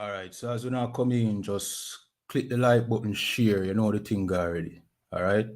All right, so as we now come in, just click the like button, share, you know the thing already. All right.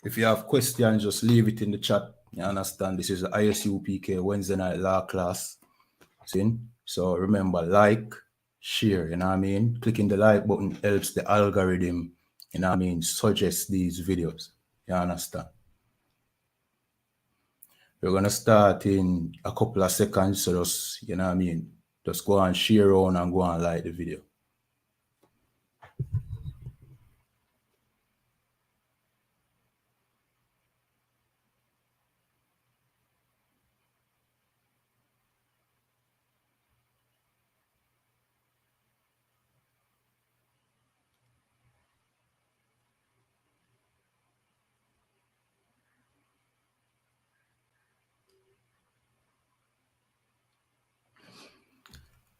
If you have questions, just leave it in the chat. You understand? This is the I.S.U.P.K Wednesday night law class. See? So remember, like, share, you know what I mean? Clicking the like button helps the algorithm, you know what I mean, suggest these videos. You understand? We're gonna start in a couple of seconds, so just, you know what I mean, just go and share on and go and like the video.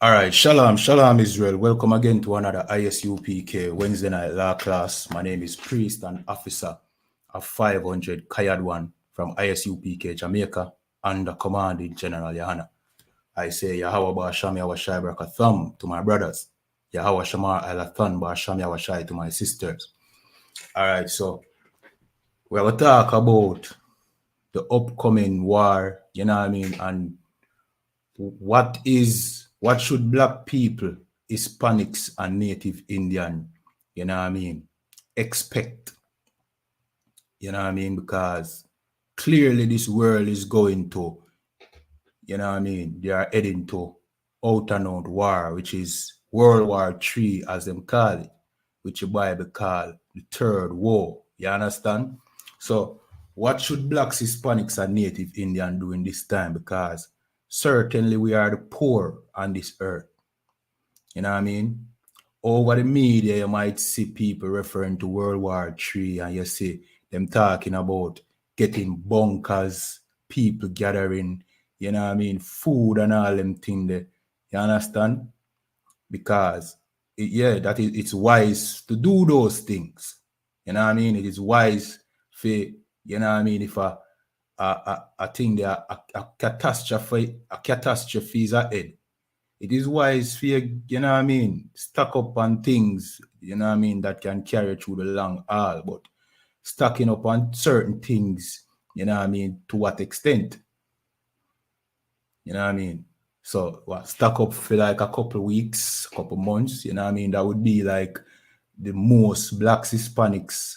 All right, Shalom, Shalom Israel. Welcome again to another I.S.U.P.K Wednesday night law class. My name is Priest and Officer of 500 Kayadwan from I.S.U.P.K Jamaica under Commanding General YAHANNA. I say Yahweh Ba'asham Yahweh Barakatham to my brothers. Yahweh Shamar Alathan Ba'asham Yahweh to my sisters. All right, so we're going to talk about the upcoming war, you know what I mean, and what should black people, Hispanics and Native Indian, you know what I mean, expect, you know what I mean, because clearly this world is going to, you know what I mean, they are heading to out and out war, which is World War III, as them call it, which the Bible call the third war, you understand? So what should blacks, Hispanics and Native Indian do in this time? Because certainly we are the poor on this earth. You know what I mean? Over the media, you might see people referring to World War III and you see them talking about getting bunkers, people gathering, you know what I mean, food and all them things there. You understand? Because, it's wise to do those things. You know what I mean? It is wise for, you know what I mean, if a thing there, a catastrophe is ahead. It is wise for you know what I mean, stack up on things, you know what I mean, that can carry through the long haul, but stacking up on certain things, you know what I mean, to what extent? You know what I mean? So what, stack up for like a couple weeks, couple months, you know what I mean? That would be like the most blacks Hispanics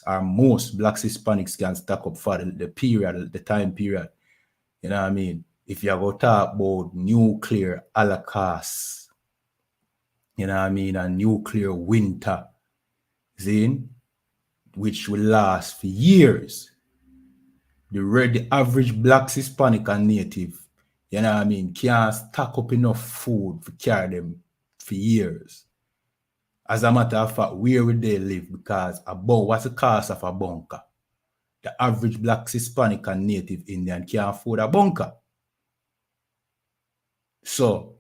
can stack up for the period, the time period. You know what I mean? If you go talk about nuclear holocaust, you know what I mean, a nuclear winter, zine, which will last for years. The average blacks, Hispanic and Native, you know what I mean, can't stack up enough food to carry them for years. As a matter of fact, where would they live? Because what's the cost of a bunker? The average blacks, Hispanic and Native Indian can't afford a bunker. So,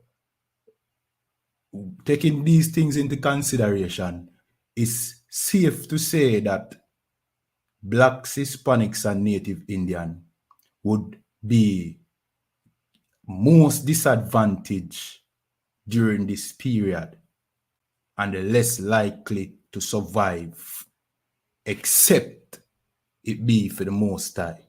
taking these things into consideration, it's safe to say that blacks, Hispanics, and Native Indian would be most disadvantaged during this period and the less likely to survive, except it be for the Most High.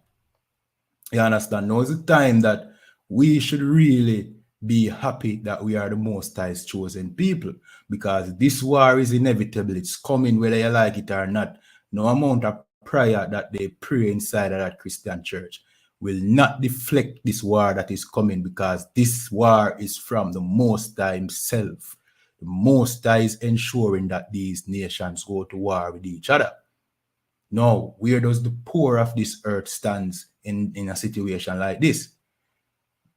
You understand? Now is the time that we should really be happy that we are the Most High's chosen people, because this war is inevitable. It's coming whether you like it or not. No amount of prayer that they pray inside of that Christian church will not deflect this war that is coming, because this war is from the Most High himself. The Most High is ensuring that these nations go to war with each other. Now, where does the poor of this earth stands in a situation like this?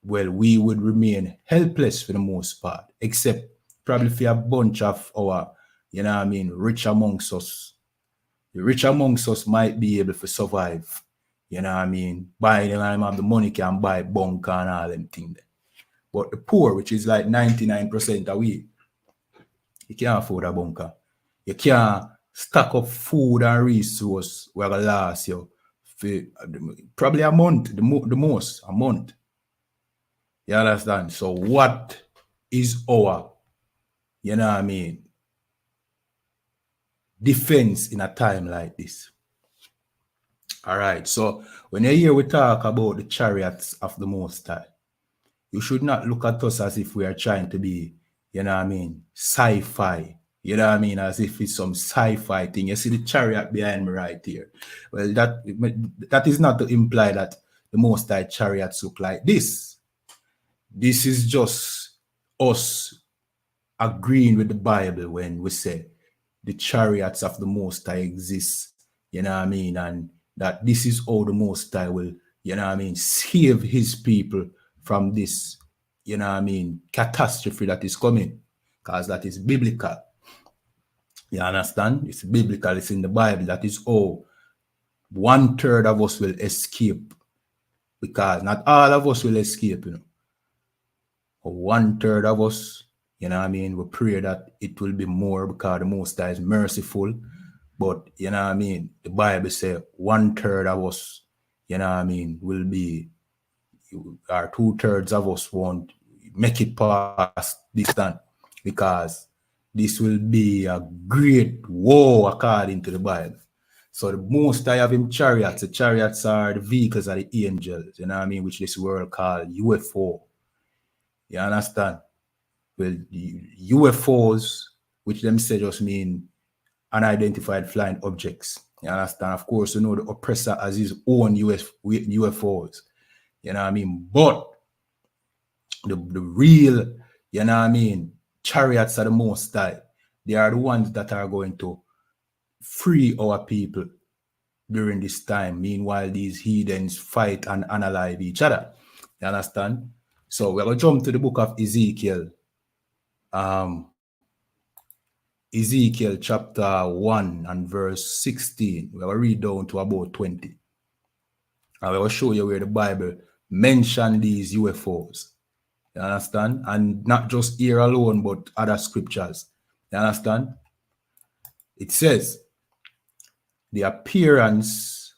Well, we would remain helpless for the most part, except probably for a bunch of our, rich amongst us. The rich amongst us might be able to survive. Buy them have the money can buy bunker and all them things. But the poor, which is like 99% of we, you can't afford a bunker. You can't stack up food and resource where it last you for probably a month, the most, a month. You understand? So what is our, defense in a time like this? All right. So when you hear we talk about the chariots of the Most High, you should not look at us as if we are trying to be, sci-fi. As if it's some sci-fi thing. You see the chariot behind me right here. Well, that is not to imply that the Most High chariots look like this. This is just us agreeing with the Bible when we say the chariots of the Most High exist, and that this is how the Most High will, save his people from this, catastrophe that is coming, because that is biblical. You understand? It's biblical, it's in the Bible. That is how 1/3 of us will escape, because not all of us will escape, But 1/3 of us, we pray that it will be more because the Most High is merciful. But, the Bible says 1/3 of us, will be, or 2/3 of us won't make it past this time, because this will be a great war according to the Bible. So the Most High have him chariots. The chariots are the vehicles of the angels, which this world called UFO. You understand? Well, UFOs, which them say just mean unidentified flying objects. You understand? Of course, the oppressor has his own UFOs. But the real, chariots are the Most High. They are the ones that are going to free our people during this time. Meanwhile, these heathens fight and unalive each other. You understand? So we're going to jump to the book of Ezekiel. Ezekiel chapter 1 and verse 16. We're going to read down to about 20. And we'll show you where the Bible mentions these UFOs. You understand? And not just here alone, but other scriptures. You understand? It says, the appearance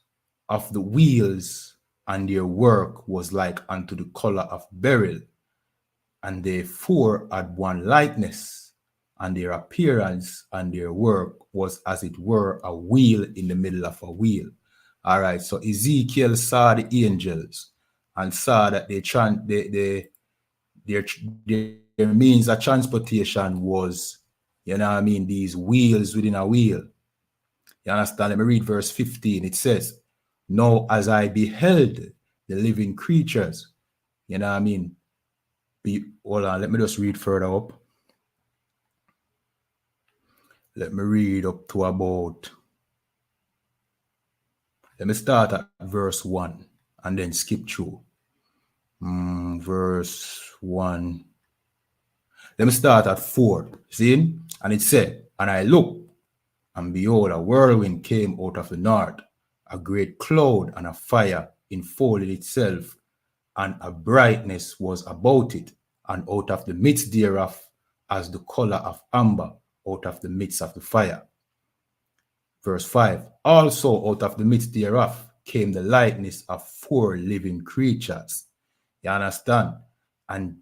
of the wheels and their work was like unto the color of beryl, and they four had one likeness, and their appearance and their work was as it were a wheel in the middle of a wheel. All right, so Ezekiel saw the angels and saw that their means of transportation was, these wheels within a wheel. You understand? Let me read verse 15. It says, now as I beheld the living creatures, hold on, let me just read further up. Let me read up to about, let me start at verse 1 and then skip through. Verse 1. Let me start at 4. See? And it said, and I looked, and behold, a whirlwind came out of the north, a great cloud and a fire enfolded itself, and a brightness was about it, and out of the midst thereof, as the color of amber, out of the midst of the fire. Verse 5, also out of the midst thereof came the likeness of 4 living creatures. You understand? And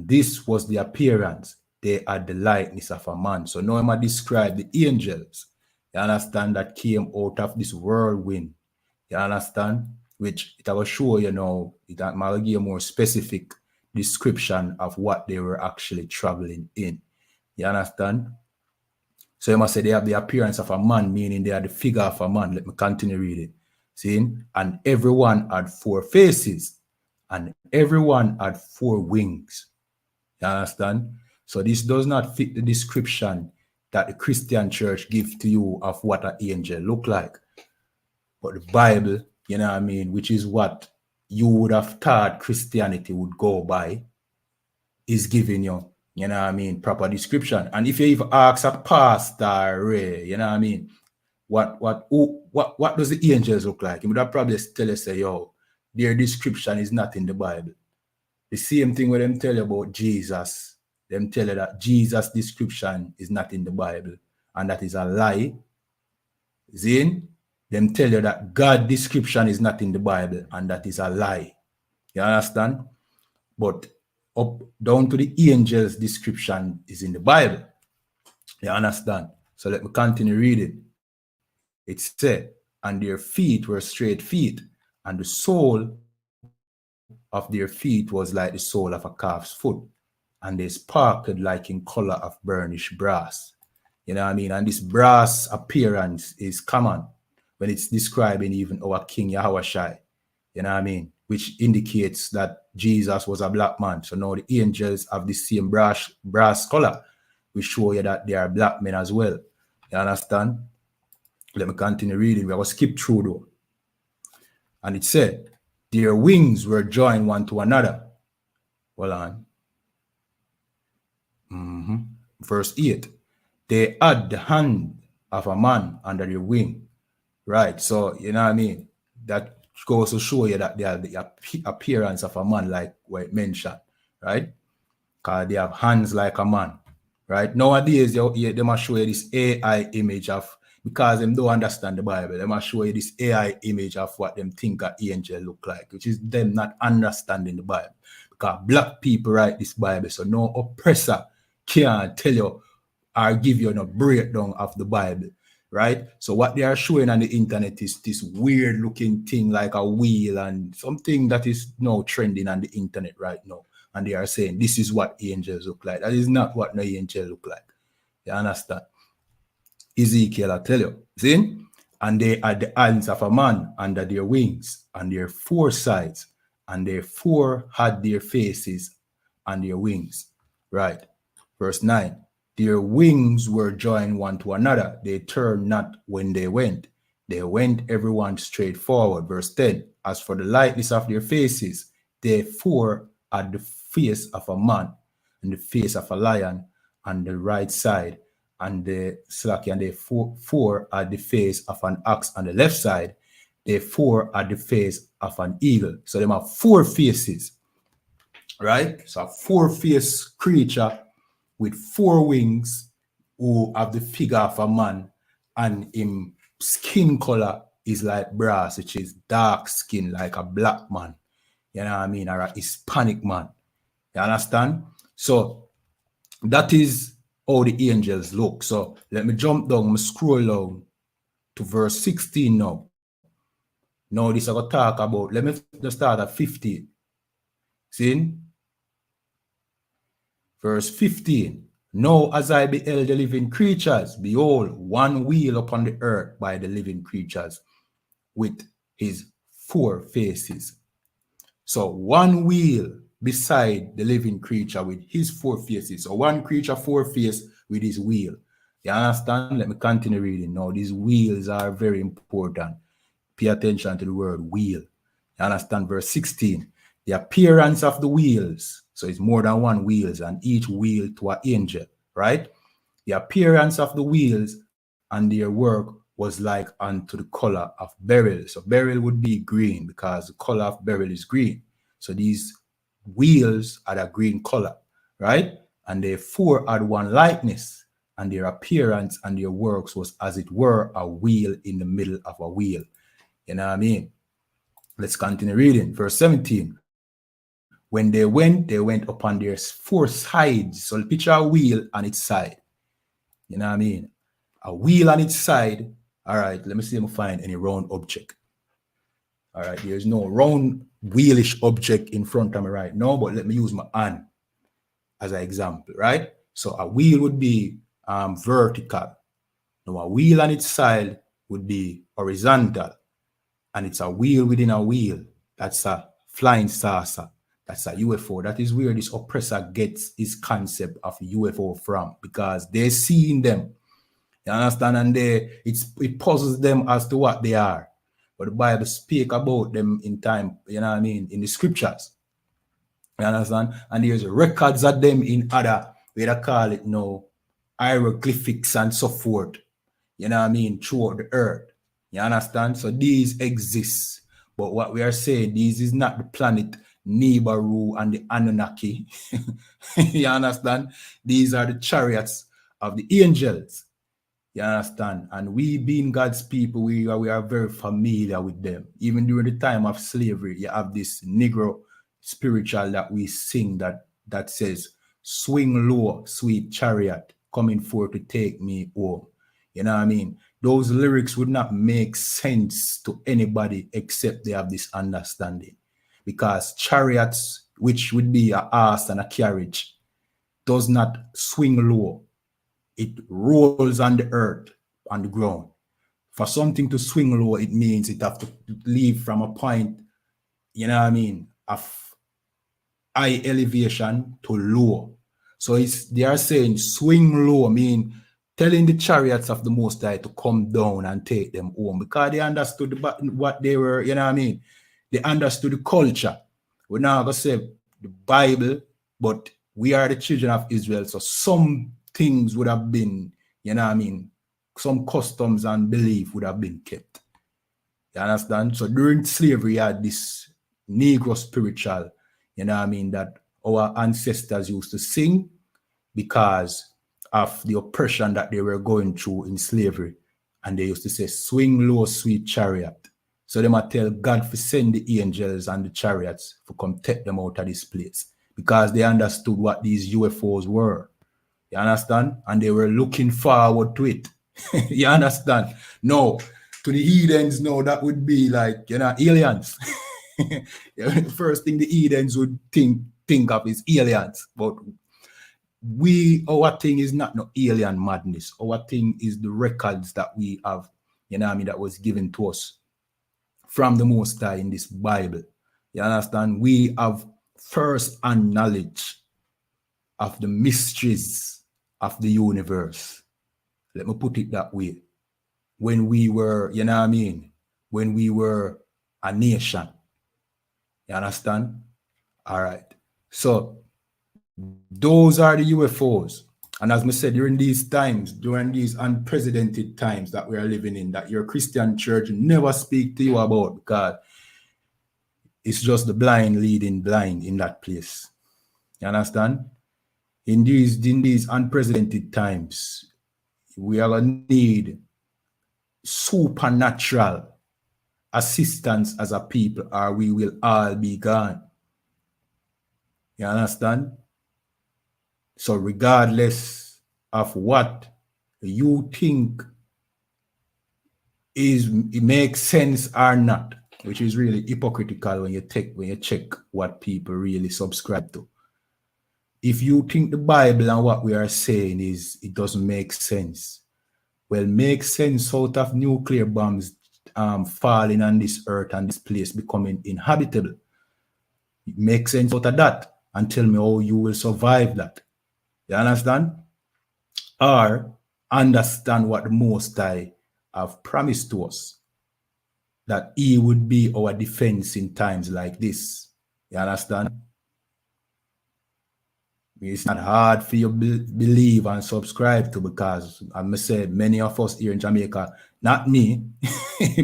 this was the appearance. They had the likeness of a man. So now I'm going to describe the angels. You understand? That came out of this whirlwind. You understand? Which it will show it might give a more specific description of what they were actually traveling in. You understand? So you must say they have the appearance of a man, meaning they are the figure of a man. Let me continue reading. See? And everyone had 4 faces, and everyone had 4 wings. You understand? So this does not fit the description that the Christian church give to you of what an angel look like. But the Bible, you know what I mean, which is what you would have thought Christianity would go by, is giving you, you know what I mean, proper description. And if you even ask a pastor, Ray, you know what I mean, what does the angels look like? He would have probably tell you, say, yo, their description is not in the Bible. The same thing when them tell you about Jesus, them tell you that Jesus' description is not in the Bible, and that is a lie. Zin, them tell you that God's description is not in the Bible, and that is a lie. You understand? But up down to the angels' description is in the Bible. You understand? So let me continue reading. It said, and their feet were straight feet, and the sole of their feet was like the sole of a calf's foot, and they sparkled like in color of burnished brass. You know what I mean? And this brass appearance is common when it's describing even our King Yahushua. You know what I mean? Which indicates that Jesus was a black man. So now the angels have the same brass color. We show you that they are black men as well. You understand? Let me continue reading. We're going to skip through though. And it said, their wings were joined one to another. Hold on. Verse 8. They had the hand of a man under their wing. Right. So, you know what I mean? That goes to show you that they have the appearance of a man, like what it mentioned. Right? Because they have hands like a man. Right? Nowadays, they must show you this AI image of, because them don't understand the Bible, they must show you this AI image of what them think an angel look like, which is them not understanding the Bible. Because black people write this Bible, so no oppressor can't tell you or give you a breakdown of the Bible, right? So what they are showing on the internet is this weird looking thing like a wheel and something that is now trending on the internet right now. And they are saying this is what angels look like. That is not what no angel look like. You understand? Ezekiel, I tell you, see? And they had the hands of a man under their wings, and their four sides, and their four had their faces and their wings. Right. Verse 9. Their wings were joined one to another. They turned not when they went. They went everyone straight forward. Verse 10. As for the likeness of their faces, they four had the face of a man, and the face of a lion on the right side, and the slacky, and they four at the face of an ox on the left side. They four at the face of an eagle. So they have four faces, right? So a four-faced creature with four wings who have the figure of a man, and him skin color is like brass, which is dark skin, like a black man. You know what I mean? Or a Hispanic man. You understand? So that is how the angels look. So let me jump down, me scroll down to verse 16 now. Now this I going to talk about, let me just start at 15. See? Verse 15. Now as I beheld the living creatures, behold, one wheel upon the earth by the living creatures with his four faces. So one wheel beside the living creature with his four faces. So one creature, four faces with his wheel. You understand? Let me continue reading. Now these wheels are very important. Pay attention to the word wheel. You understand? Verse 16. The appearance of the wheels. So it's more than one wheels, and each wheel to an angel, right? The appearance of the wheels and their work was like unto the color of beryl. So beryl would be green because the color of beryl is green. So these wheels had a green color, right? And they four had one likeness, and their appearance and their works was as it were a wheel in the middle of a wheel. You know what I mean? Let's continue reading. Verse 17. When they went upon their four sides. So picture a wheel on its side. You know what I mean? A wheel on its side. All right, let me see if I find any round object. All right, there's no round wheelish object in front of me right now, but let me use my hand as an example, right? So a wheel would be vertical. Now a wheel on its side would be horizontal, and it's a wheel within a wheel. That's a flying saucer. That's a UFO. That is where this oppressor gets his concept of UFO from, because they're seeing them. You understand? And it puzzles them as to what they are. But the Bible speak about them in time, you know what I mean, in the scriptures. You understand? And there's records of them in other, where they call it now, hieroglyphics and so forth. You know what I mean? Throughout the earth. You understand? So these exist. But what we are saying, this is not the planet Nibiru and the Anunnaki. You understand? These are the chariots of the angels. You understand? And we being God's people, we are very familiar with them. Even during the time of slavery, you have this Negro spiritual that we sing that says, swing low, sweet chariot, coming forth to take me home. You know what I mean? Those lyrics would not make sense to anybody except they have this understanding. Because chariots, which would be a horse and a carriage, does not swing low. It rolls on the earth, on the ground. For something to swing low, it means it have to leave from a point, you know what I mean, of high elevation to low. So they are saying swing low, mean telling the chariots of the Most High to come down and take them home, because they understood what they were, you know what I mean? They understood the culture. We're not going to say the Bible, but we are the children of Israel. So some things would have been, you know what I mean? Some customs and belief would have been kept. You understand? So during slavery, you had this Negro spiritual, you know what I mean, that our ancestors used to sing because of the oppression that they were going through in slavery. And they used to say, swing low, sweet chariot. So they might tell God to send the angels and the chariots to come take them out of this place, because they understood what these UFOs were. You understand? And they were looking forward to it. You understand? No, to the heathens, no, that would be like, you know, aliens. The first thing the heathens would think of is aliens. But our thing is not no alien madness. Our thing is the records that we have, you know what I mean, that was given to us from the Most High in this Bible. You understand? We have first-hand knowledge of the mysteries of the universe. Let me put it that way. When we were, you know what I mean, when we were a nation. You understand? All right. So those are the UFOs. And as I said, during these times, during these unprecedented times that we are living in, that your Christian church never speak to you about, because it's just the blind leading blind in that place. You understand? In these unprecedented times, we are going to need supernatural assistance as a people, or we will all be gone. You understand? So regardless of what you think it makes sense or not, which is really hypocritical when you check what people really subscribe to. If you think the Bible and what we are saying it doesn't make sense, well, make sense out of nuclear bombs falling on this earth and this place becoming inhabitable. It makes sense out of that, and tell me how you will survive that. You understand? Or understand what the Most High have promised to us, that He would be our defense in times like this. You understand? It's not hard for you to believe and subscribe to, because, as I said, many of us here in Jamaica, not me,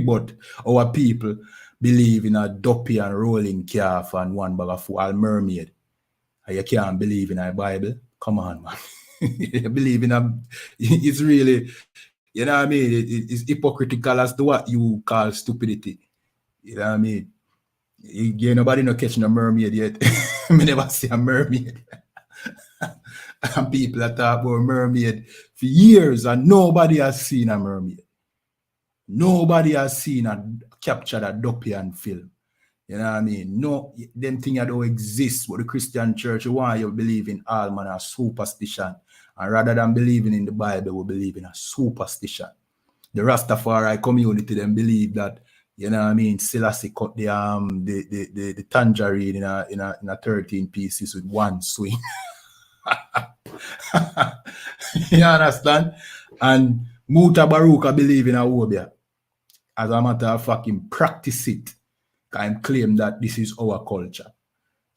but our people believe in a duppy and rolling calf and one bag of fowl mermaid. And you can't believe in a Bible? Come on, man. You believe in it's really, you know what I mean? It's hypocritical as to what you call stupidity. You know what I mean? You nobody no catching a mermaid yet. I never see a mermaid. And people that talk about mermaid for years, and nobody has seen a mermaid. Nobody has seen captured a Doppian film. You know what I mean? No, them things don't exist. But the Christian church, why you believe in all manner of superstition. And rather than believing in the Bible, we believe in a superstition. The Rastafari community, them believe that You know what I mean? Selassie cut the tangerine in a 13 pieces with one swing. You understand? And Muta Baruka believe in Awobia. As a matter of fact, him practice it. Can claim that this is our culture.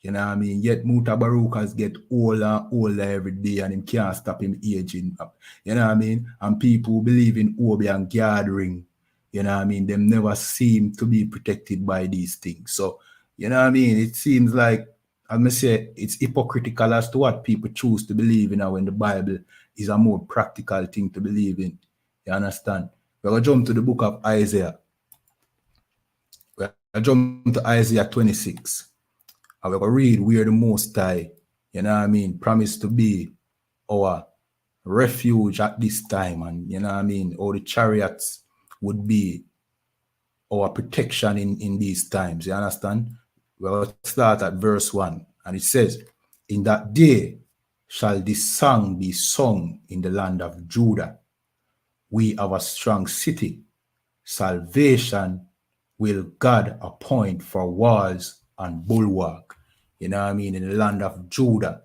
You know what I mean? Yet Muta Barukas get older and older every day and him can't stop him aging up. You know what I mean? And people believe in Obi and gathering. You know what I mean? Them never seem to be protected by these things. So, you know what I mean? It seems like, I must say, it's hypocritical as to what people choose to believe in when the Bible is a more practical thing to believe in. You understand? We're going to jump to the book of Isaiah. We're going to jump to Isaiah 26. And we're going to read where the Most High, you know what I mean, promised to be our refuge at this time. And, you know what I mean, all the chariots would be our protection in these times. You understand? We'll start at verse 1. And it says, in that day shall this song be sung in the land of Judah. We have a strong city. Salvation will God appoint for walls and bulwark. You know what I mean? In the land of Judah.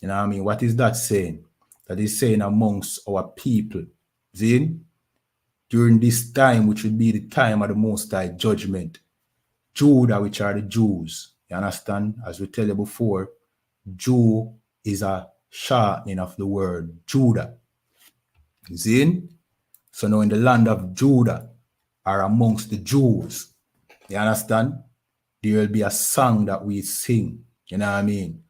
You know what I mean? What is that saying? That is saying amongst our people. Zin? During this time, which would be the time of the Most High judgment, Judah, which are the Jews, you understand? As we tell you before, Jew is a shortening of the word Judah. Zin? So now in the land of Judah are amongst the Jews. You understand? There will be a song that we sing. You know what I mean?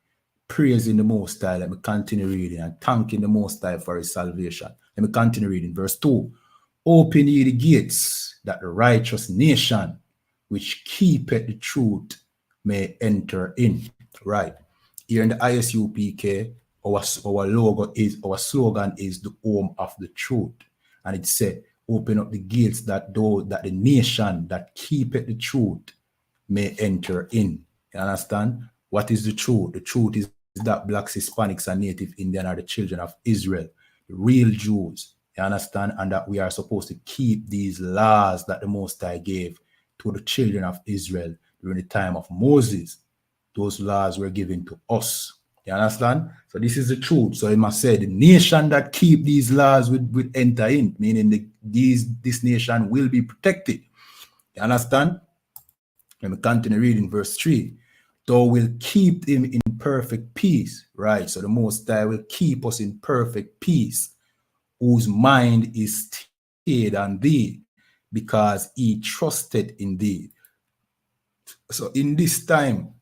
Praising the Most High. Let me continue reading and thanking the Most High for his salvation. Let me continue reading. Verse 2. Open ye the gates, that the righteous nation, which keepeth the truth, may enter in. Right. Here in the I.S.U.P.K, our logo is, our slogan is the home of the truth. And it said, open up the gates that the nation that keepeth the truth may enter in. You understand? What is the truth? The truth is that blacks, Hispanics, and Native Indian are the children of Israel, the real Jews. You understand? And that we are supposed to keep these laws that the Most High gave to the children of Israel during the time of Moses. Those laws were given to us. You understand? So this is the truth. So he must say the nation that keep these laws will enter in, meaning this nation will be protected. You understand? Let me continue reading verse 3. Thou will keep him in perfect peace. Right. So the Most High will keep us in perfect peace, whose mind is stayed on thee, because he trusted in thee. So in this time,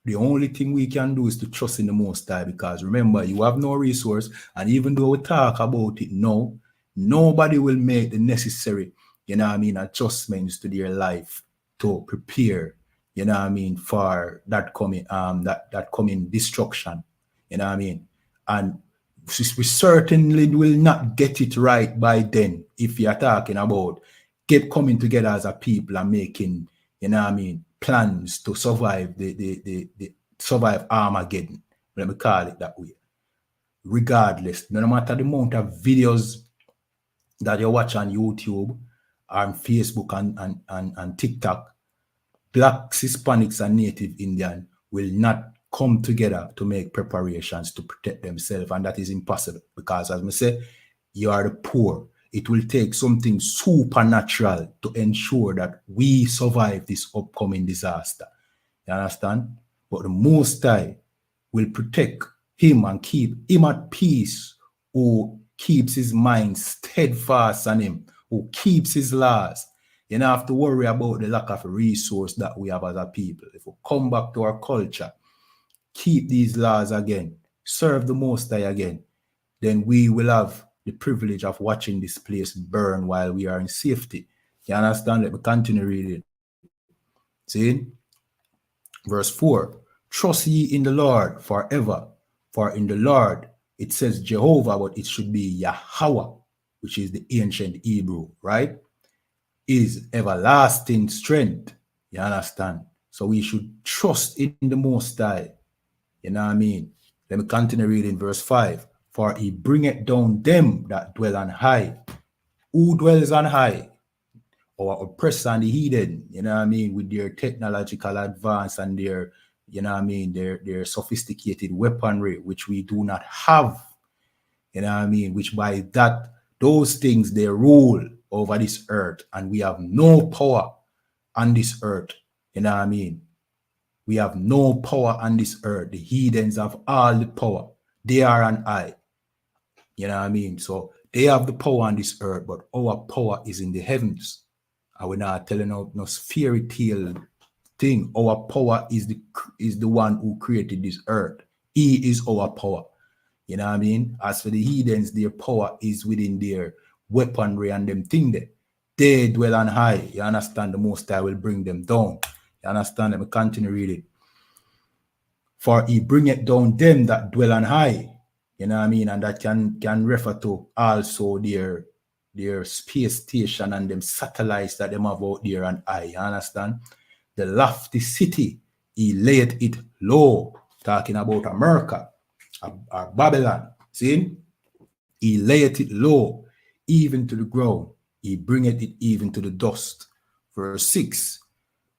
the only thing we can do is to trust in the Most High, because remember, you have no resource, and even though we talk about it now, nobody will make the necessary, you know what I mean, adjustments to their life to prepare, you know what I mean, for that coming that coming destruction, you know what I mean. And we certainly will not get it right by then if you're talking about keep coming together as a people and making, you know what I mean, plans to survive the survive Armageddon. Let me call it that way. Regardless, no matter the amount of videos that you watch on YouTube, on Facebook and TikTok, blacks, Hispanics, and Native Indian will not come together to make preparations to protect themselves, and that is impossible, because as I say, you are the poor. It will take something supernatural to ensure that we survive this upcoming disaster. You understand? But the Most High will protect him and keep him at peace, who keeps his mind steadfast on him, who keeps his laws. You don't have to worry about the lack of resource that we have as a people. If we come back to our culture, keep these laws again, serve the Most High again, then we will have the privilege of watching this place burn while we are in safety. You understand? Let me continue reading. See? Verse 4. Trust ye in the Lord forever. For in the Lord, it says Jehovah, but it should be Yahweh, which is the ancient Hebrew, right? Is everlasting strength. You understand? So we should trust in the Most High. You know what I mean? Let me continue reading verse 5. For he bringeth down them that dwell on high. Who dwells on high? our oppressor and the heathen, you know what I mean, with their technological advance and their, you know what I mean, their sophisticated weaponry, which we do not have, you know what I mean, which by that, those things, they rule over this earth, and we have no power on this earth, you know what I mean. We have no power on this earth. The heathens have all the power. They are an I, you know what I mean. So they have the power on this earth, but our power is in the heavens. And we're not telling no fairy tale thing. Our power is the one who created this earth. He is our power. You know what I mean? As for the heathens, their power is within their weaponry and them thing there. They dwell on high. You understand? The Most High will bring them down. You understand? Let me continue reading. For he bringeth down them that dwell on high. You know what I mean? And that can refer to also their space station and them satellites that them have out there and high. You understand? The lofty city, he laid it low. Talking about America or Babylon. See? He layeth it low, even to the ground. He bringeth it even to the dust. Verse 6.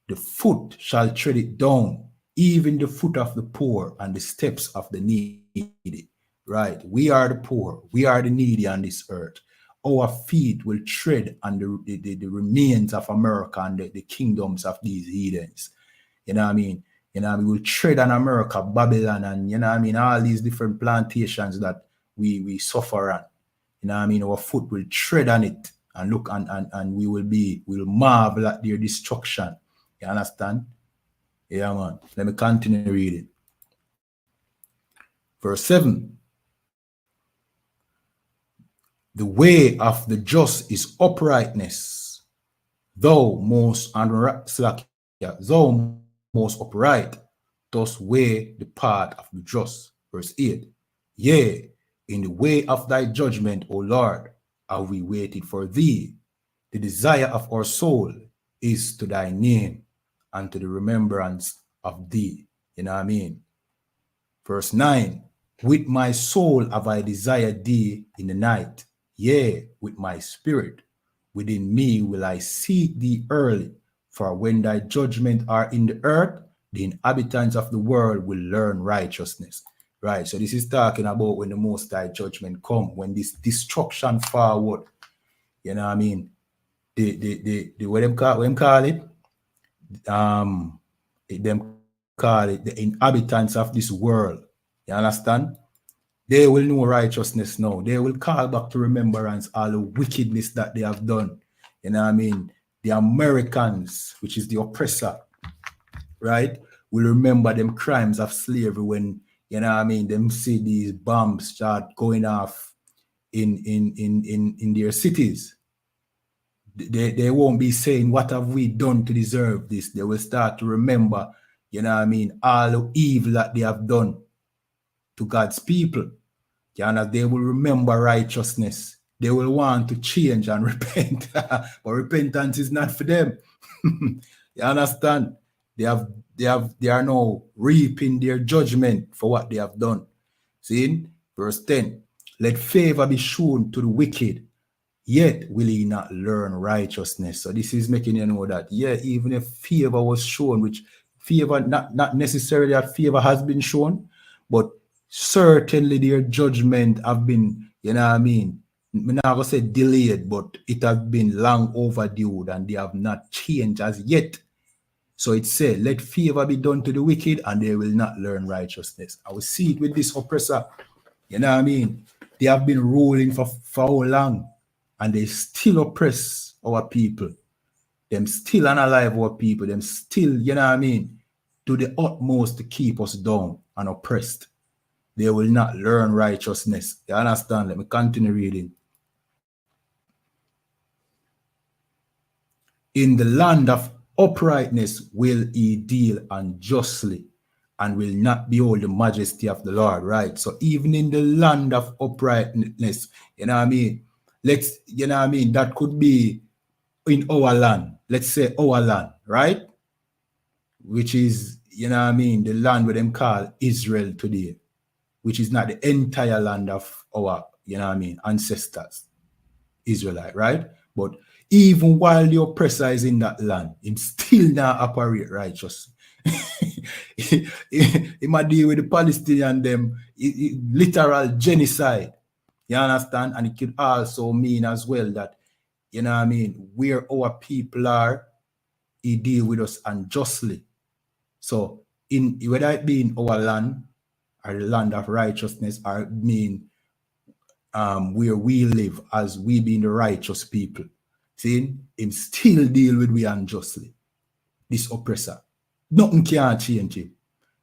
The foot shall tread it down, even the foot of the poor and the steps of the needy. Right? We are the poor. We are the needy on this earth. Our feet will tread on the remains of America and the kingdoms of these heathens. You know what I mean? You know what I mean? We'll tread on America, Babylon, and you know what I mean? All these different plantations that we suffer on. You know what I mean? Our foot will tread on it and look and we'll marvel at their destruction. You understand? Yeah, man. Let me continue reading. Verse 7. The way of the just is uprightness. Thou most upright, thus weigh the path of the just. Verse 8. Yea, in the way of thy judgment, O Lord, have we waited for thee. The desire of our soul is to thy name and to the remembrance of thee. You know what I mean? Verse 9. With my soul have I desired thee in the night. Yea, with my spirit. Within me will I seek thee early. For when thy judgment are in the earth, the inhabitants of the world will learn righteousness. Right, so this is talking about when the Most High judgment come, when this destruction forward. You know what I mean? What them call it? Them call it the inhabitants of this world. You understand? They will know righteousness now. They will call back to remembrance all the wickedness that they have done. You know what I mean? The Americans, which is the oppressor, right, will remember them crimes of slavery when, you know what I mean, them see these bombs start going off in their cities. They won't be saying, what have we done to deserve this? They will start to remember, you know what I mean, all the evil that they have done to God's people. They will remember righteousness. They will want to change and repent. But repentance is not for them. You understand? They are now reaping their judgment for what they have done. See? Verse 10. Let favor be shown to the wicked, yet will he not learn righteousness. So this is making you know that, yeah, even if favor was shown, which favor, not necessarily that favor has been shown, but certainly their judgment have been, you know what I mean, I'm not going to say delayed, but it has been long overdue and they have not changed as yet. So it said, let favor be done to the wicked and they will not learn righteousness. I will see it with this oppressor. You know what I mean? They have been ruling for how long and they still oppress our people. Them still unalive our people. Them still, you know what I mean, do the utmost to keep us down and oppressed. They will not learn righteousness. You understand? Let me continue reading. In the land of uprightness will he deal unjustly and will not behold the majesty of the Lord. Right? So even in the land of uprightness, you know what I mean? You know what I mean? That could be in our land. Let's say our land, right? Which is, you know what I mean, the land where them call Israel today, which is not the entire land of our, you know what I mean, ancestors, Israelite, right? But even while the oppressor is in that land, him still not operate righteous. He might deal with the Palestinian them, literal genocide. You understand? And it could also mean as well that, you know what I mean, where our people are, he deal with us unjustly. So in whether it be in our land or the land of righteousness, or mean where we live as we being the righteous people, see, him still deal with we unjustly. This oppressor. Nothing can change him.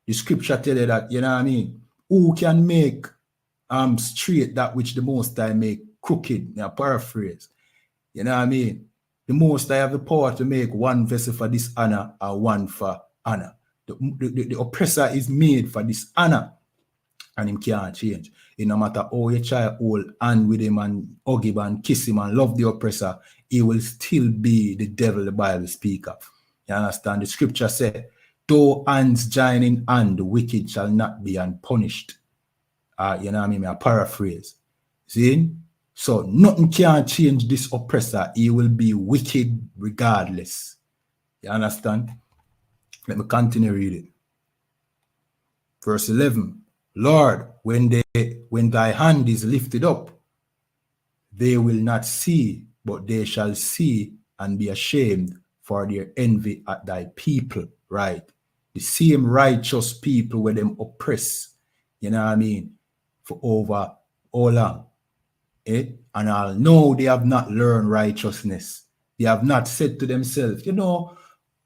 The scripture tell you that, you know what I mean? Who can make straight that which the Most High make crooked? You know, paraphrase. You know what I mean? The Most High have the power to make one vessel for dishonor and one for honor. The oppressor is made for dishonor, and him can't change. It no matter how you try to hold hand with him and hug him and kiss him and love the oppressor, he will still be the devil the Bible speak of. You understand? The scripture say, though hands join in hand, the wicked shall not be unpunished. You know what I mean? I paraphrase. See? So nothing can change this oppressor. He will be wicked regardless. You understand? Let me continue reading. Verse 11. Lord, when thy hand is lifted up, they will not see, but they shall see and be ashamed for their envy at thy people. Right? The same righteous people where them oppress, you know what I mean, for over all long. And I'll know they have not learned righteousness. They have not said to themselves, you know,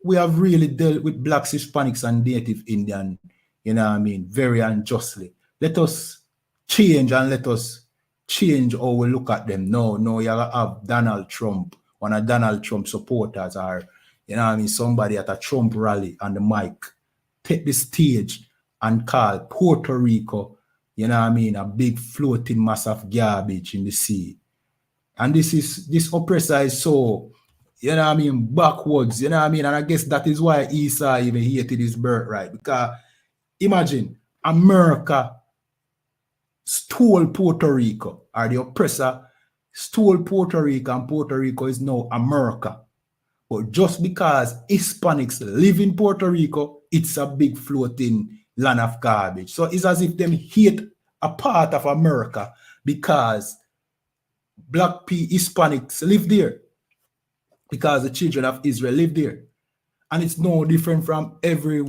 we have really dealt with blacks, Hispanics, and Native Indian, you know what I mean, very unjustly. Let us change and let us change how we look at them. No, you have Donald Trump, one of Donald Trump supporters, or, you know what I mean, somebody at a Trump rally on the mic, take the stage and call Puerto Rico, you know what I mean, a big floating mass of garbage in the sea. And this oppressor is so, you know what I mean, backwards, you know what I mean? And I guess that is why Esau even hated his birthright. Because imagine, America stole Puerto Rico, or the oppressor stole Puerto Rico, and Puerto Rico is now America. But just because Hispanics live in Puerto Rico, it's a big floating land of garbage. So it's as if them hate a part of America because black Hispanics live there, because the children of Israel live there. And it's no different from every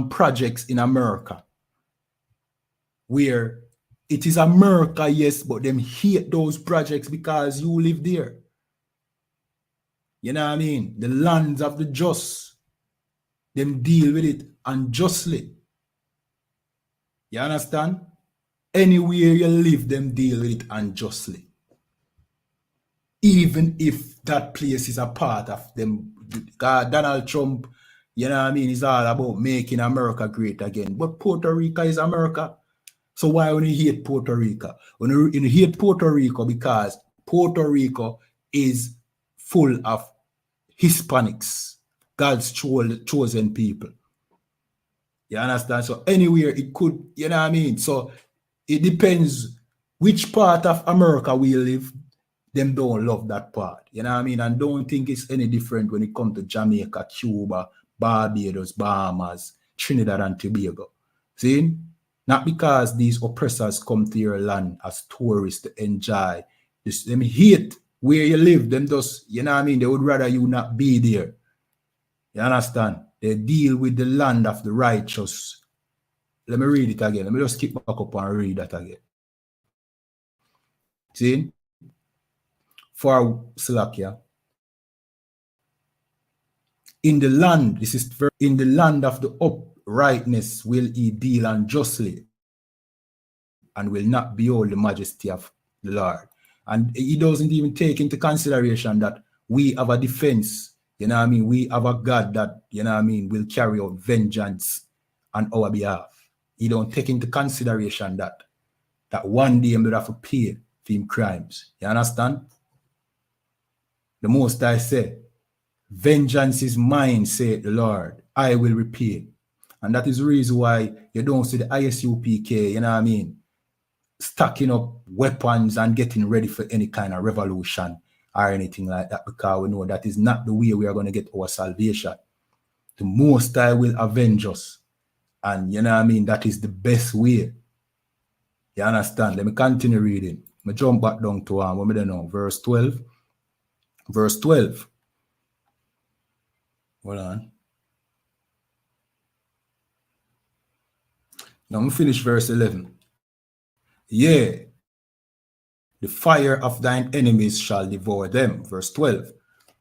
projects in America, where it is America, yes, but them hate those projects because you live there. You know what I mean? The lands of the just, them deal with it unjustly. You understand? Anywhere you live, them deal with it unjustly. Even if that place is a part of them. God, Donald Trump, you know what I mean, is all about making America great again. But Puerto Rico is America. So why when you hate Puerto Rico? When you hate Puerto Rico because Puerto Rico is full of Hispanics, God's chosen people. You understand? So anywhere it could, you know what I mean? So it depends which part of America we live. Them don't love that part. You know what I mean? And don't think it's any different when it comes to Jamaica, Cuba, Barbados, Bahamas, Trinidad and Tobago. See? Not because these oppressors come to your land as tourists to enjoy this. Them hate where you live. Them just, you know what I mean? They would rather you not be there. You understand? They deal with the land of the righteous. Let me read it again. Let me just skip back up and read that again. See? For Slovakia. In the land, this is in the land of the uprightness will he deal unjustly, and will not behold the majesty of the Lord. And he doesn't even take into consideration that we have a defense, you know what I mean? We have a God that, you know what I mean, will carry out vengeance on our behalf. He don't take into consideration that one day he will have to pay for him crimes. You understand? The Most High say, vengeance is mine, saith the Lord. I will repay. And that is the reason why you don't see the I.S.U.P.K, you know what I mean, stacking up weapons and getting ready for any kind of revolution or anything like that, because we know that is not the way we are going to get our salvation. The Most High will avenge us. And you know what I mean? That is the best way. You understand? Let me continue reading. Let me jump back down to what we don't know. Verse 12. Verse 12. Hold on. Now we finish verse 11. Yeah, the fire of thine enemies shall devour them. Verse 12.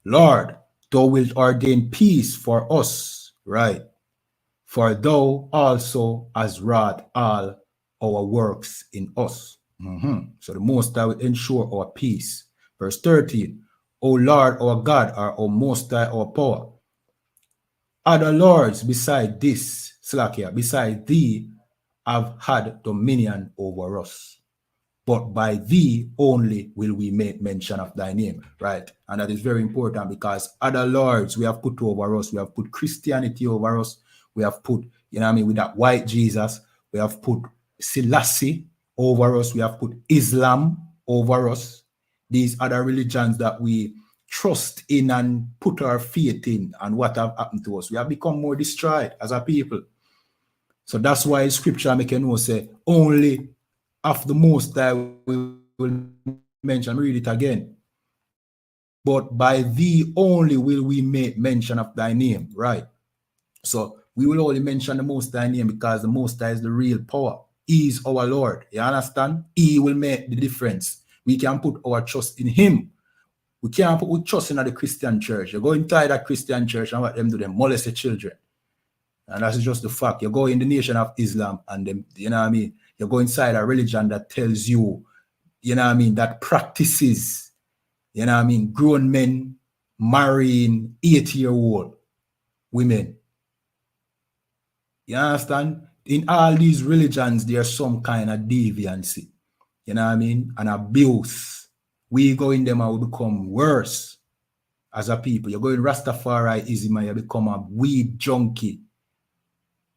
Lord, thou wilt ordain peace for us, right? For thou also hast wrought all our works in us. So the Most High will ensure our peace. Verse 13. O Lord, our God, our Most High, our power. Other lords beside this, Slakia, beside thee, have had dominion over us. But by thee only will we make mention of thy name, right? And that is very important, because other lords we have put over us. We have put Christianity over us. We have put, you know what I mean, with that white Jesus. We have put Selassie over us. We have put Islam over us. These other religions that we trust in and put our faith in, and what have happened to us. We have become more destroyed as a people. So that's why scripture make you know, say, only of the Most High we will mention. Read it again. But by thee only will we make mention of thy name, right? So we will only mention the Most High name because the Most High is the real power. He is our Lord. You understand? He will make the difference. We can put our trust in him. We can't put our trust in the Christian church. You go inside that Christian church and what them do, them molest the children. And that's just the fact. You go in the nation of Islam and them, you know what I mean? You go inside a religion that tells you, you know what I mean, that practices, you know what I mean, grown men marrying 80-year-old women. You understand? In all these religions, there's some kind of deviancy. You know what I mean? And abuse. We go in them and we become worse as a people. You go in Rastafariism and you become a weed junkie.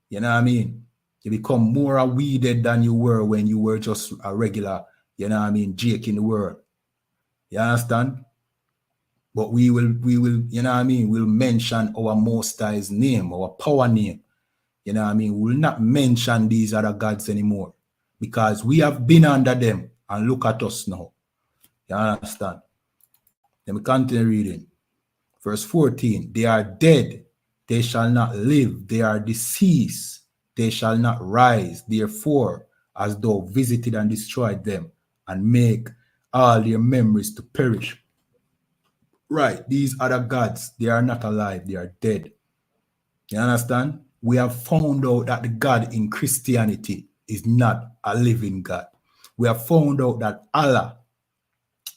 You know what I mean? You become more weeded than you were when you were just a regular, you know what I mean, Jake in the world. You understand? But we will, you know what I mean, we'll mention our Most High's name, our power name. You know what I mean? We will not mention these other gods anymore, because we have been under them, and look at us now. You understand? Let me continue reading. Verse 14. They are dead, they shall not live. They are deceased, they shall not rise. Therefore, as thou visited and destroyed them, and make all their memories to perish. Right, these other gods, they are not alive, they are dead. You understand? We have found out that the God in Christianity is not a living God. We have found out that Allah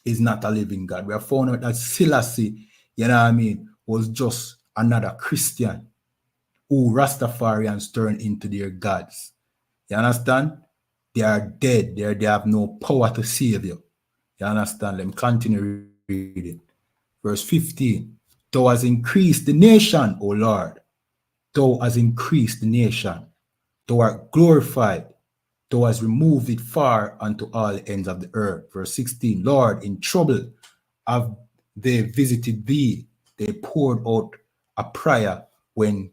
is not a living God. We have found out that Selassie, you know what I mean, was just another Christian who Rastafarians turned into their gods. You understand? They are dead. They have no power to save you. You understand? Let me continue reading. Verse 15. Thou hast increased the nation, O Lord. Thou hast increased the nation. Thou art glorified. Thou hast removed it far unto all the ends of the earth. Verse 16. Lord, in trouble have they visited thee. They poured out a prayer when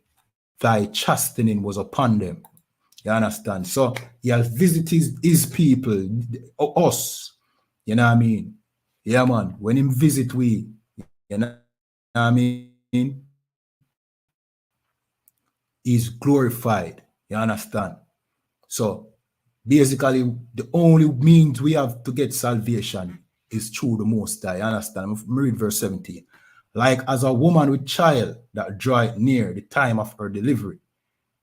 thy chastening was upon them. You understand? So he has visited his people, us. You know what I mean? Yeah, man. When him visit we, you know what I mean? He's glorified. You understand? So basically, the only means we have to get salvation is through the Most High. You understand? I'm read verse 17. Like as a woman with child that draweth near the time of her delivery,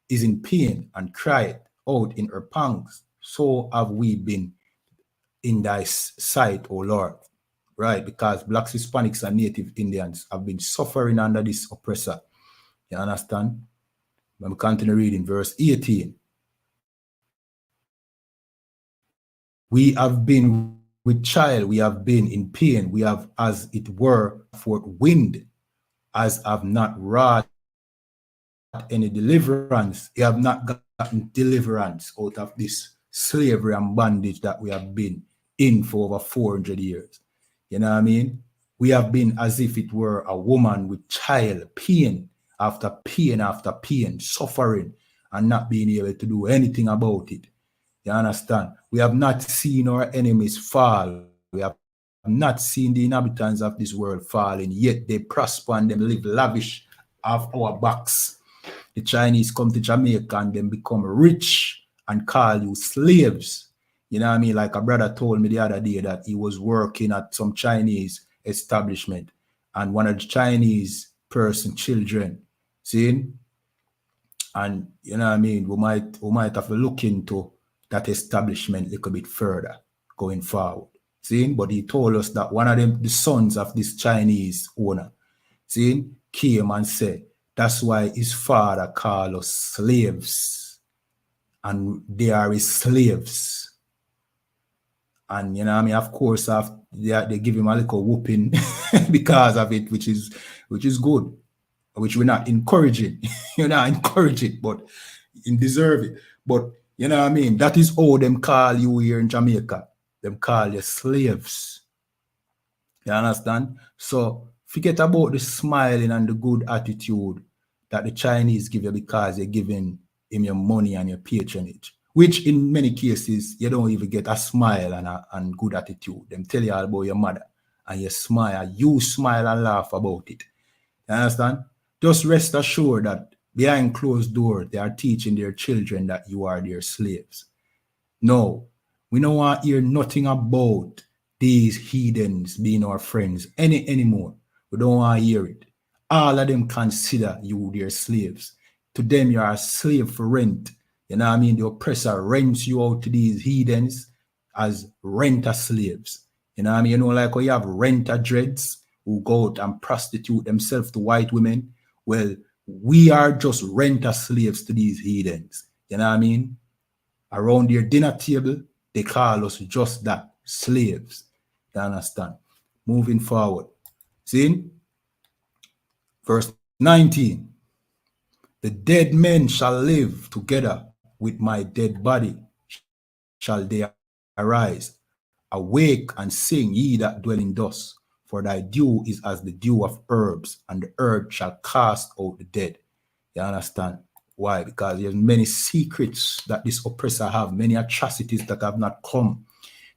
is in pain and cried out in her pangs, so have we been in thy sight, O Lord. Right? Because blacks, Hispanics, and Native Indians have been suffering under this oppressor. You understand? Let me continue reading verse 18. We have been with child, we have been in pain, we have, as it were, forth wind, as have not wrought any deliverance. We have not gotten deliverance out of this slavery and bondage that we have been in for over 400 years. You know what I mean? We have been as if it were a woman with child, pain after pain after pain, suffering, and not being able to do anything about it. You understand? We have not seen our enemies fall. We have not seen the inhabitants of this world falling, yet they prosper and them live lavish off our backs. The Chinese come to Jamaica and then become rich and call you slaves. You know what I mean? Like a brother told me the other day that he was working at some Chinese establishment and one of the Chinese person children, see? And you know what I mean? We might have to look into that establishment a little bit further going forward. See? But he told us that one of them, the sons of this Chinese owner, see, came and said, that's why his father called us slaves. And they are his slaves. And you know what I mean, of course, they give him a little whooping because of it, which is good, which we're not encouraging. You're not encouraging, but you deserve it. But you know what I mean? That is how them call you here in Jamaica. Them call you slaves. You understand? So forget about the smiling and the good attitude that the Chinese give you because you're giving him your money and your patronage, which in many cases, you don't even get a smile and good attitude. Them tell you all about your mother and you smile and laugh about it. You understand? Just rest assured that behind closed doors, they are teaching their children that you are their slaves. No, we don't want to hear nothing about these heathens being our friends anymore. We don't want to hear it. All of them consider you their slaves. To them, you are a slave for rent. You know what I mean? The oppressor rents you out to these heathens as renter slaves. You know what I mean? You know, like when you have renter dreads who go out and prostitute themselves to white women. Well, we are just renter slaves to these heathens. You know what I mean? Around their dinner table, they call us just that, slaves. You understand? Moving forward. See? Verse 19. The dead men shall live together with my dead body. Shall they arise? Awake and sing, ye that dwell in dust. For thy dew is as the dew of herbs, and the earth shall cast out the dead. You understand? Why? Because there's many secrets that this oppressor have, many atrocities that have not come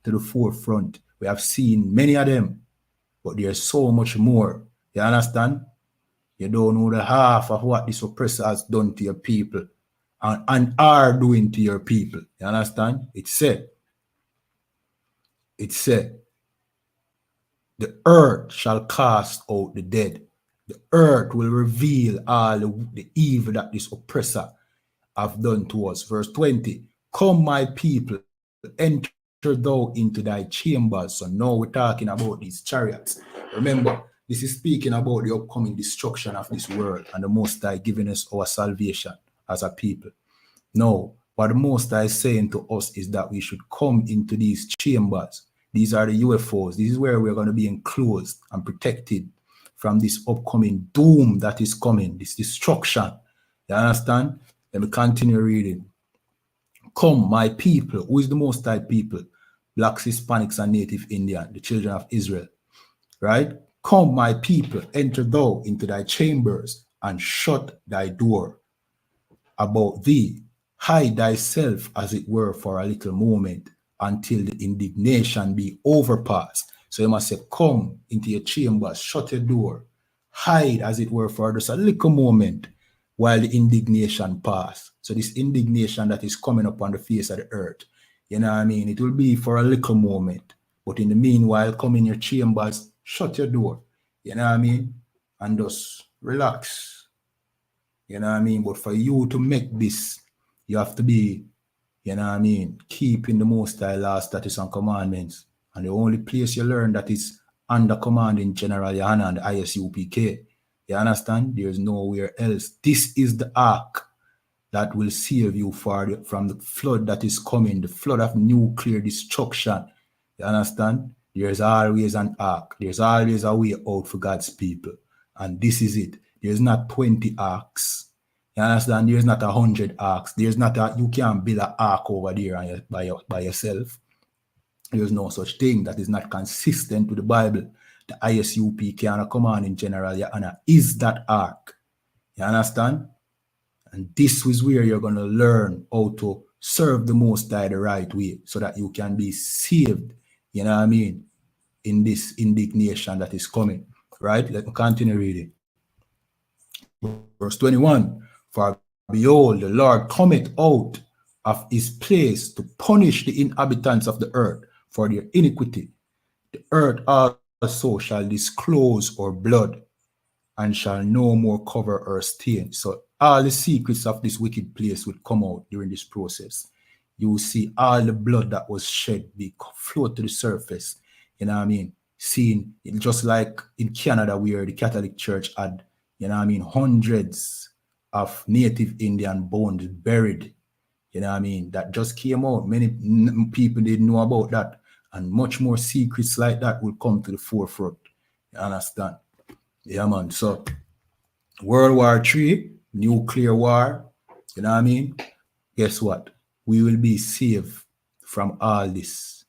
to the forefront. We have seen many of them, but there's so much more. You understand? You don't know the half of what this oppressor has done to your people and are doing to your people. You understand? It said, the earth shall cast out the dead. The earth will reveal all the evil that this oppressor have done to us. Verse 20, come my people, enter thou into thy chambers. So now we're talking about these chariots. Remember, this is speaking about the upcoming destruction of this world and the Most High giving us our salvation as a people. No, what the Most High is saying to us is that we should come into these chambers. These are the UFOs. This is where we're going to be enclosed and protected from this upcoming doom that is coming, this destruction. You understand? Let me continue reading. Come, my people. Who is the Most High people? Blacks, Hispanics, and Native Indian, the children of Israel. Right? Come, my people, enter thou into thy chambers and shut thy door about thee. Hide thyself, as it were, for a little moment until the indignation be overpassed. So you must say, come into your chambers, shut your door, hide, as it were, for just a little moment while the indignation pass. So this indignation that is coming up on the face of the earth, you know what I mean? It will be for a little moment. But in the meanwhile, come in your chambers, shut your door, you know what I mean? And just relax, you know what I mean? But for you to make this, you have to be, you know what I mean, keeping the Most High laws, statutes, and commandments. And the only place you learn that is under commanding General YAHANNA and the I.S.U.P.K. You understand? There's nowhere else. This is the ark that will save you from the flood that is coming, the flood of nuclear destruction. You understand? There's always an ark. There's always a way out for God's people. And this is it. There's not 20 arks. You understand? There's not 100 arks. There's not you can't build an ark over there by yourself. There's no such thing. That is not consistent with the Bible. The ISUPK and a commanding general, YAHANNA, is that ark. You understand? And this is where you're going to learn how to serve the Most High the right way so that you can be saved, you know what I mean, in this indignation that is coming, right? Let me continue reading. Verse 21, for behold, the Lord cometh out of his place to punish the inhabitants of the earth for their iniquity. The earth also shall disclose her blood and shall no more cover her stain. So all the secrets of this wicked place will come out during this process. You will see all the blood that was shed be float to the surface. You know what I mean? Seen just like in Canada where the Catholic Church had, you know what I mean, hundreds of native Indian bones buried. You know what I mean? That just came out. Many people didn't know about that. And much more secrets like that will come to the forefront. You understand? Yeah, man. So, World War III, nuclear war, you know what I mean? Guess what? We will be saved from all this.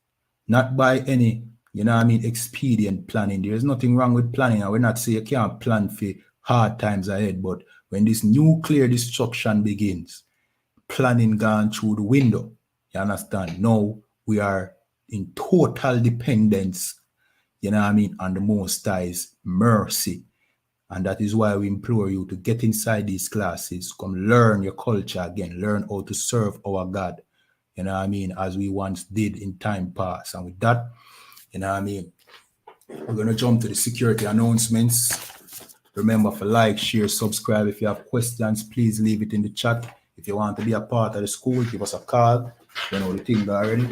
Not by any, you know what I mean, expedient planning. There's nothing wrong with planning. I will not say you can't plan for hard times ahead, but when this nuclear destruction begins, planning gone through the window. You understand? Now we are in total dependence, you know what I mean, on the Most High's mercy. And that is why we implore you to get inside these classes, come learn your culture again, learn how to serve our God, you know what I mean, as we once did in time past. And with that, you know what I mean, we're going to jump to the security announcements. Remember to like, share, subscribe. If you have questions, please leave it in the chat. If you want to be a part of the school, give us a call. You know the thing already.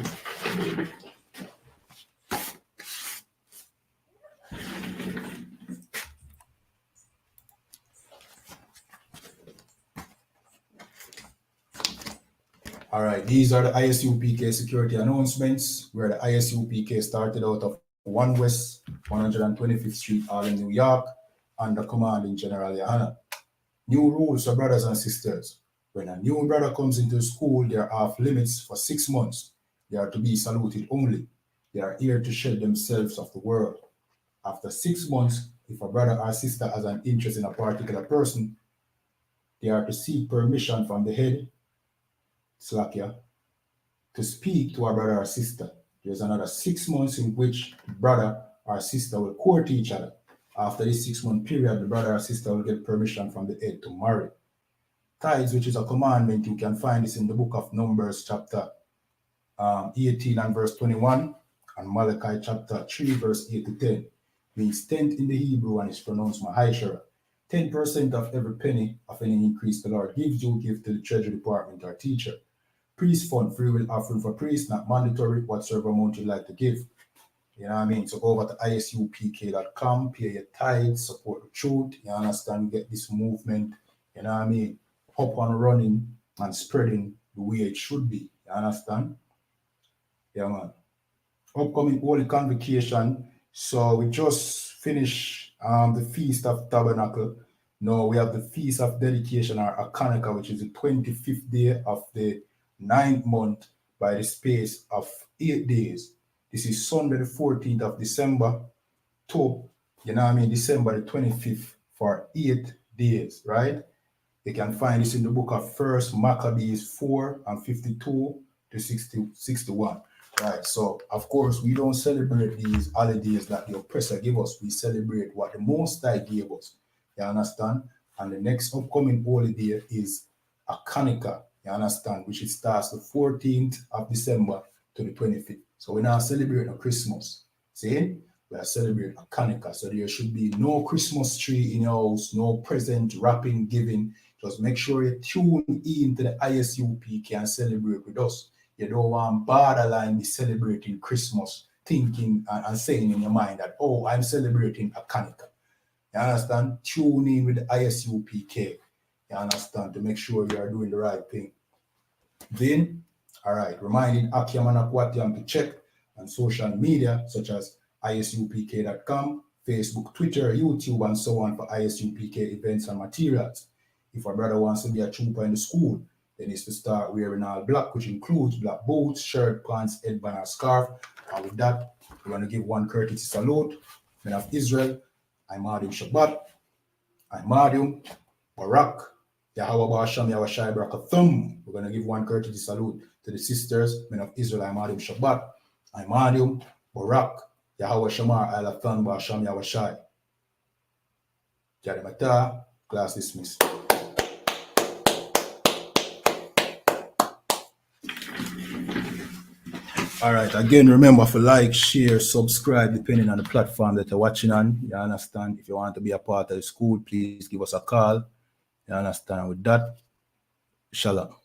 All right, these are the ISUPK security announcements, where the ISUPK started out of 1 West 125th Street, Harlem, New York, under commanding General YAHANNA. New rules for brothers and sisters. When a new brother comes into school, they are off limits for 6 months. They are to be saluted only. They are here to shed themselves of the world. After 6 months, if a brother or sister has an interest in a particular person, they are to seek permission from the head, Slakia, to speak to a brother or sister. There's another 6 months in which brother or sister will court each other. After this 6-month period, the brother or sister will get permission from the head to marry. Tithes, which is a commandment, you can find this in the book of Numbers, chapter 18 and verse 21, and Malachi chapter 3, verse 8 to 10. Means tenth in the Hebrew and is pronounced Mahishara. 10% of every penny of any increase the Lord gives you, give to the treasury department or teacher. Priest fund, free will offering for priests, not mandatory, whatsoever amount you like to give. You know what I mean? So go over to ISUPK.com, pay your tithes, support the truth. You understand? Get this movement, you know what I mean, up and running and spreading the way it should be. You understand? Yeah, man. Upcoming Holy Convocation. So we just finished the Feast of Tabernacle. Now we have the Feast of Dedication, or YAHANNA, which is the 25th day of the 9th month by the space of 8 days. This is Sunday the 14th of December to, you know what I mean, December the 25th for 8 days, right? You can find this in the book of 1 Maccabees 4 and 52 to 61. Right, so of course we don't celebrate these holidays that the oppressor gave us. We celebrate what the Most High gave us. You understand? And the next upcoming holiday is YAHANNA. You understand? Which it starts the 14th of December to the 25th. So we're not celebrating Christmas. See? We are celebrating YAHANNA. So there should be no Christmas tree in your house, no present wrapping, giving. Just make sure you tune in to the I.S.U.P.K and celebrate with us. You don't want borderline be celebrating Christmas, thinking and saying in your mind that, oh, I'm celebrating YAHANNA. You understand? Tune in with the I.S.U.P.K. You understand? To make sure you are doing the right thing. Then, all right, reminding Akyam and Akwatiam to check on social media such as ISUPK.com, Facebook, Twitter, YouTube, and so on for ISUPK events and materials. If a brother wants to be a trooper in the school, then it's to start wearing all black, which includes black boots, shirt, pants, headband, or scarf. And with that, we're going to give one courtesy salute Men of Israel, I.S.U.P.K, Shabbat, I.S.U.P.K, Barak, Yahweh Ba'asham, Yahweh Shai Barakathum. We're going to give one courtesy salute to the sisters, men of Israel, I.S.U.P.K, Shabbat, I.S.U.P.K, Barak, Yahweh Shamar, Alathan Ba'asham, Yahweh Shai. Jarimata, class dismissed. All right, again, remember to like, share, subscribe, depending on the platform that you're watching on. You understand? If you want to be a part of the school, please give us a call. You understand? With that, shalom.